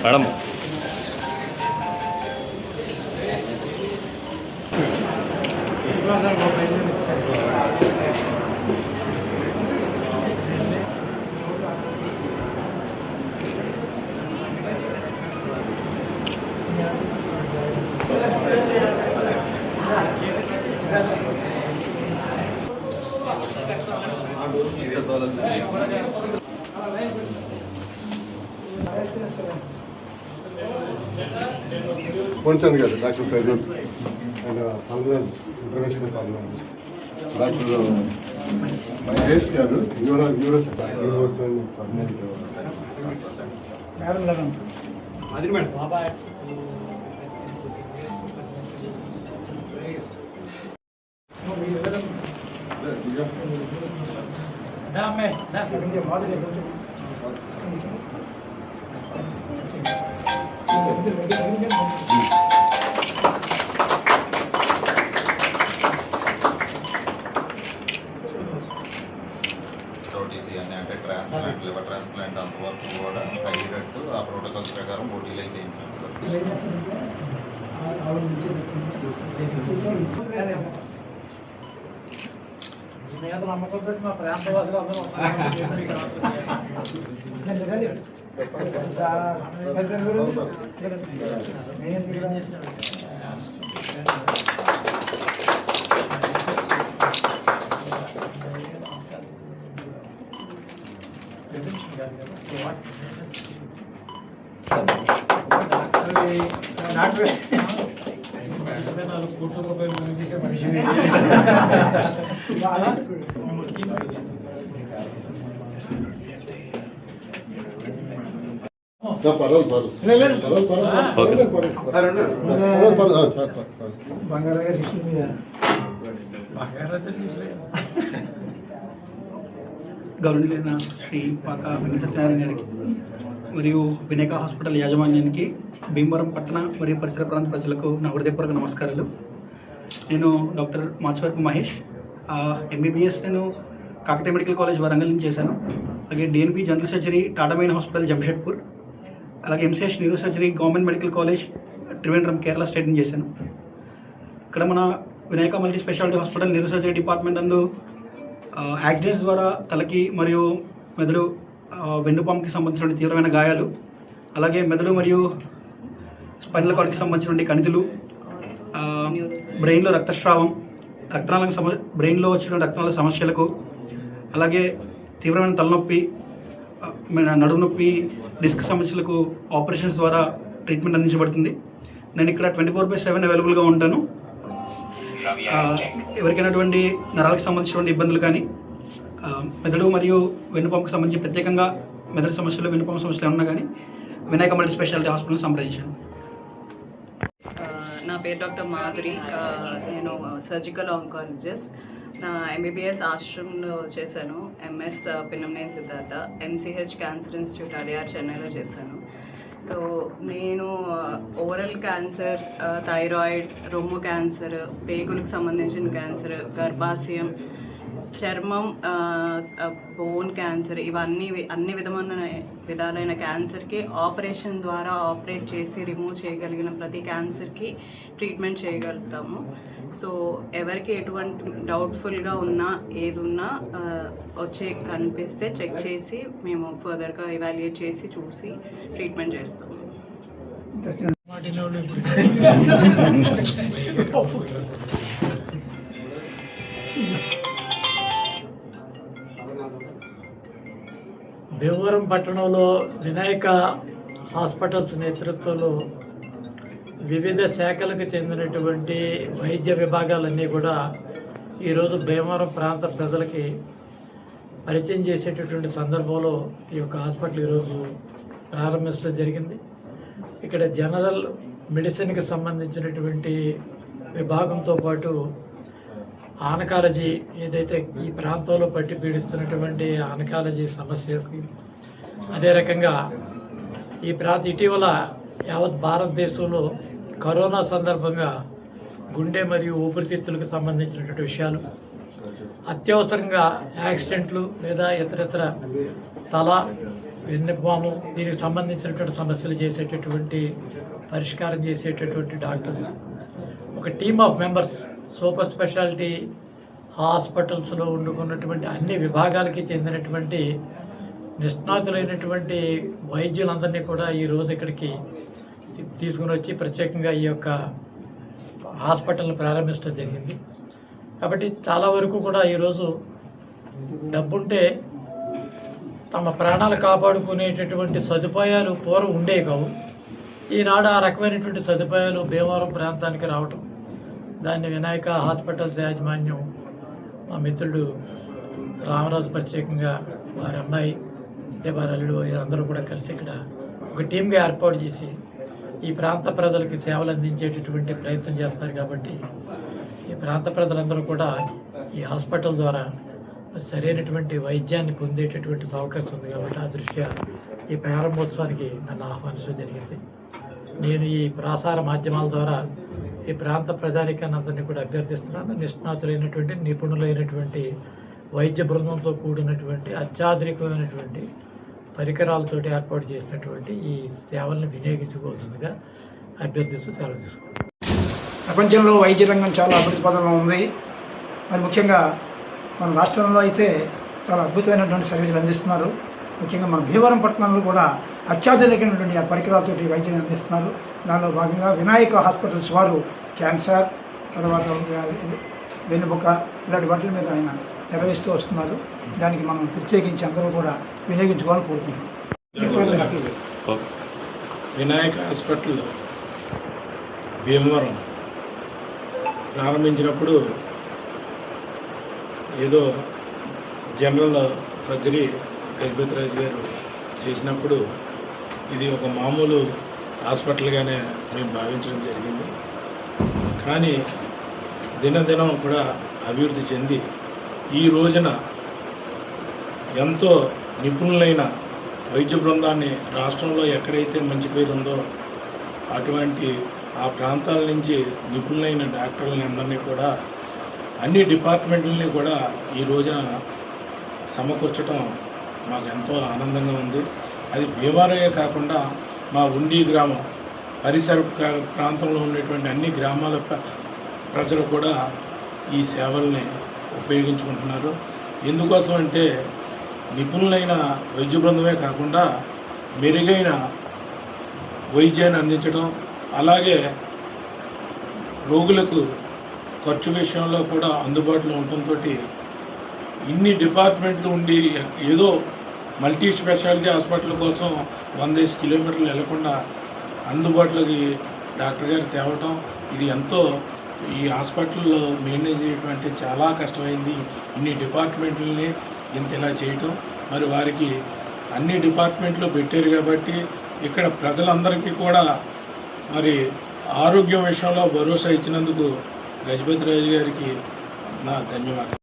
Madam Ponchand garu, Dr. Frederick and Pulmonary Interventional Pulmonary. Dr. Mahesh garu, Neurosurgeon Pulmonary. Madam. Adil madam. Baba. అంటే transplant liver transplant అంతవరకు కూడా అయ్యేటట్టు ఆ protocols ప్రకారం పోటీలు అయితే చేయించాం సార్. నమ్మకంతో మా ప్రాంతవాసులు అందరూ గౌరవనీయులైన శ్రీ పాక వెంకట సత్యనారాయణ గారికి మరియు వినాయక హాస్పిటల్ యాజమాన్యానికి భీమవరం పట్టణ మరియు పరిసర ప్రాంత ప్రజలకు నా హృదయపూర్వక నమస్కారాలు. నేను డాక్టర్ మాచవరపు మహేష్. ఎంబీబీఎస్ నేను కాకతీయ మెడికల్ కాలేజ్ వరంగల్ నుంచి చేశాను. అలాగే DNB general surgery Tata main hospital Jamshedpur, అలాగే MCH neuro surgery government medical college Trivandrum Kerala state నుంచి చేశాను. ఇక్కడ మన Vinayaka multi speciality hospital neuro surgery department నందు యాక్సిడెంట్స్ ద్వారా తలకి మరియు మెదడు వెన్నుపాముకి సంబంధించిన తీవ్రమైన గాయాలు, అలాగే మెదడు మరియు స్పైనల్ కార్డ్కి సంబంధించిన కణితులు, బ్రెయిన్లో రక్తస్రావం, బ్రెయిన్లో వచ్చిన రక్తనాళ సమస్యలకు, అలాగే తీవ్రమైన తలనొప్పి, నడుము నొప్పి, డిస్క్ సమస్యలకు ఆపరేషన్స్ ద్వారా ట్రీట్మెంట్ అందించబడుతుంది. నేను ఇక్కడ 24/7 అవైలబుల్గా ఉంటాను. ఎవరికైనటువంటి నరాలకు సంబంధించినటువంటి ఇబ్బందులు కానీ, మెదడు మరియు వెన్నుపాముకు సంబంధించి ప్రత్యేకంగా మెదడు సమస్యలు, వెన్నుపాము సమస్యలు ఏమన్నా కానీ వినాయక మల్టీ స్పెషాలిటీ హాస్పిటల్ సంప్రదించాను. నా పేరు డాక్టర్ మాధురి. నేను సర్జికల్ ఆంకాలజిస్ట్. నా ఎంబీబీఎస్ ఆశ్రమంలో చేశాను. MS Pinnamaneni Siddhartha, MCh cancer institute Adyar చెన్నైలో చేశాను. సో నేను ఓరల్ క్యాన్సర్స్, థైరాయిడ్, రొమ్ము క్యాన్సర్, పేగులకు సంబంధించిన క్యాన్సర్, గర్భాశయం, చర్మం, బోన్ క్యాన్సర్, ఇవన్నీ అన్ని విధాలైన క్యాన్సర్కి ఆపరేషన్ ద్వారా ఆపరేట్ చేసి రిమూవ్ చేయగలిగిన ప్రతి క్యాన్సర్కి ట్రీట్మెంట్ చేయగలుగుతాము. సో ఎవరికి ఎటువంటి డౌట్ఫుల్గా ఉన్నా ఏది ఉన్నా వచ్చి కనిపిస్తే చెక్ చేసి మేము ఫర్దర్గా ఎవాల్యుయేట్ చేసి చూసి ట్రీట్మెంట్ చేస్తాము. భీమవరం పట్టణంలో వినాయక హాస్పిటల్స్ నేతృత్వంలో వివిధ శాఖలకు చెందినటువంటి వైద్య విభాగాలన్నీ కూడా ఈరోజు భీమవరం ప్రాంత ప్రజలకి పరిచయం చేసేటటువంటి సందర్భంలో ఈ యొక్క హాస్పిటల్ ఈరోజు ప్రారంభించడం జరిగింది. ఇక్కడ జనరల్ మెడిసిన్కి సంబంధించినటువంటి విభాగంతో పాటు ఆనకాలజీ, ఏదైతే ఈ ప్రాంతంలో పట్టి పీడిస్తున్నటువంటి ఆనకాలజీ సమస్యకి, అదే రకంగా ఈ ఇటీవల యావత్ భారతదేశంలో కరోనా సందర్భంగా గుండె మరియు ఊపిరితిత్తులకు సంబంధించినటువంటి విషయాలు, అత్యవసరంగా యాక్సిడెంట్లు లేదా ఇతరత్ర తల వెన్నెపాము దీనికి సంబంధించినటువంటి సమస్యలు చేసేటటువంటి పరిష్కారం చేసేటటువంటి డాక్టర్స్, ఒక team of members super speciality హాస్పిటల్స్లో ఉండుకున్నటువంటి అన్ని విభాగాలకి చెందినటువంటి నిష్ణాతులైనటువంటి వైద్యులందరినీ కూడా ఈరోజు ఇక్కడికి తీసుకుని వచ్చి ప్రత్యేకంగా ఈ యొక్క హాస్పిటల్ని ప్రారంభించడం జరిగింది. కాబట్టి చాలా వరకు కూడా ఈరోజు డబ్బుంటే తమ ప్రాణాలు కాపాడుకునేటటువంటి సదుపాయాలు పూర్వం ఉండేవి కావు. ఈనాడు ఆ రకమైనటువంటి సదుపాయాలు భీమవరం ప్రాంతానికి రావటం, దాన్ని వినాయక హాస్పిటల్స్ యాజమాన్యం మా మిత్రుడు రామరాజు ప్రత్యేకంగా వారి అమ్మాయి వారి అల్లుడు వీరందరూ కూడా కలిసి ఇక్కడ ఒక టీమ్గా ఏర్పాటు చేసి ఈ ప్రాంత ప్రజలకి సేవలు అందించేటటువంటి ప్రయత్నం చేస్తారు. కాబట్టి ఈ ప్రాంత ప్రజలందరూ కూడా ఈ హాస్పిటల్ ద్వారా సరైనటువంటి వైద్యాన్ని పొందేటటువంటి అవకాశం ఉంది. కాబట్టి ఆ దృష్ట్యా ఈ ప్రారంభోత్సవానికి నన్ను ఆహ్వానించడం జరిగింది. నేను ఈ ప్రసార మాధ్యమాల ద్వారా ఈ ప్రాంత ప్రజానికాన్ని అందరినీ కూడా అభ్యర్థిస్తున్నాను. నిష్ణాతులైనటువంటి నిపుణులైనటువంటి వైద్య బృందంతో కూడినటువంటి అత్యాధునికమైనటువంటి పరికరాలతోటి ఏర్పాటు చేసినటువంటి ఈ సేవలను వినియోగించుకోవాల్సిందిగా అభ్యర్థిస్తూ సెలవు తీసుకుంటాను. ప్రపంచంలో వైద్య రంగం చాలా అభివృద్ధి పదంలో ఉంది. మరి ముఖ్యంగా మన రాష్ట్రంలో అయితే చాలా అద్భుతమైనటువంటి సర్వీసులు అందిస్తున్నారు. ముఖ్యంగా మన భీమవరం పట్టణంలో కూడా అత్యాధునికమైనటువంటి పరికరాలతోటి వైద్యం అందిస్తున్నారు. దానిలో భాగంగా వినాయక హాస్పిటల్స్ వారు క్యాన్సర్, తర్వాత వెన్నుముక ఇలాంటి వాటి మీద ఆయన నిర్వహిస్తూ వస్తున్నారు. దానికి మనం ప్రత్యేకించి అందరూ కూడా వినియోగించుకోవాలని కోరుకుంటున్నాం. వినాయక హాస్పిటల్ భీమవరం ప్రారంభించినప్పుడు ఏదో జనరల్ సర్జరీ గజపతిరాజు గారు చేసినప్పుడు ఇది ఒక మామూలు హాస్పిటల్గానే మేము భావించడం జరిగింది. కానీ దినదినం కూడా అభివృద్ధి చెంది ఈ రోజున ఎంతో నిపుణులైన వైద్య బృందాన్ని రాష్ట్రంలో ఎక్కడైతే మంచి పేరు ఉందో అటువంటి ఆ ప్రాంతాల నుంచి నిపుణులైన డాక్టర్లని అందరినీ కూడా అన్ని డిపార్ట్మెంట్లని కూడా ఈ రోజున సమకూర్చడం మాకు ఎంతో ఆనందంగా ఉంది. అది భీమవరమే కాకుండా మా ఉండి గ్రామం పరిసర ప్రాంతంలో ఉండేటువంటి అన్ని గ్రామాల ప్రజలు కూడా ఈ సేవల్ని ఉపయోగించుకుంటున్నారు. ఎందుకోసం అంటే నిపుణులైన వైద్య బృందమే కాకుండా మెరుగైన వైద్యాన్ని అందించడం, అలాగే రోగులకు ఖర్చు విషయంలో కూడా అందుబాటులో ఉండటంతో ఇన్ని డిపార్ట్మెంట్లు ఉండి ఏదో మల్టీ స్పెషాలిటీ హాస్పిటల్ కోసం 100 కిలోమీటర్లు వెళ్లకుండా అందుబాటులోకి డాక్టర్ గారు తేవటం, ఇది ఎంతో ఈ హాస్పిటల్లో మెయింటైన్ చేయడం అంటే చాలా కష్టమైంది. ఇన్ని డిపార్ట్మెంట్లని ఇంత ఇలా చేయటం, మరి వారికి అన్ని డిపార్ట్మెంట్లు పెట్టారు కాబట్టి ఇక్కడ ప్రజలందరికీ కూడా మరి ఆరోగ్యం విషయంలో భరోసా ఇచ్చినందుకు గజపతిరాజు గారికి నా ధన్యవాదాలు.